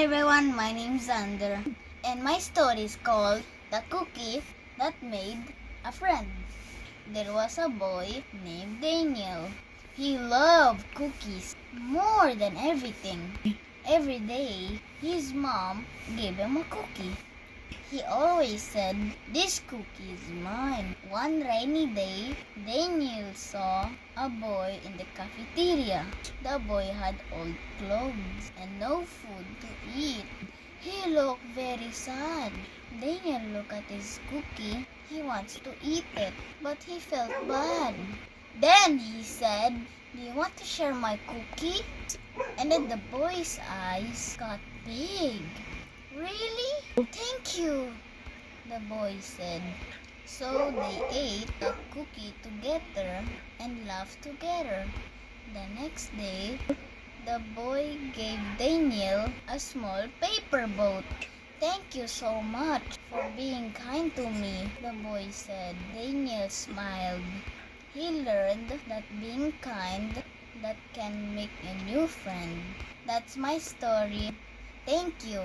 everyone, my name is Xander, and my story is called The Cookie That Made a Friend. There was a boy named Daniel. He loved cookies more than everything. Every day, his mom gave him a cookie. He always said, "This cookie is mine." One rainy day, Daniel saw a boy in the cafeteria. The boy had old clothes and no food to eat. He looked very sad. Daniel looked at his cookie. He wants to eat it, but he felt bad. Then he said, "Do you want to share my cookie?" And then the boy's eyes got big. "Really? Thank you," the boy said. So they ate the cookie together and laughed together. The next day, the boy gave Daniel a small paper boat. "Thank you so much for being kind to me," the boy said. Daniel smiled. He learned that being kind that can make a new friend. That's my story. Thank you.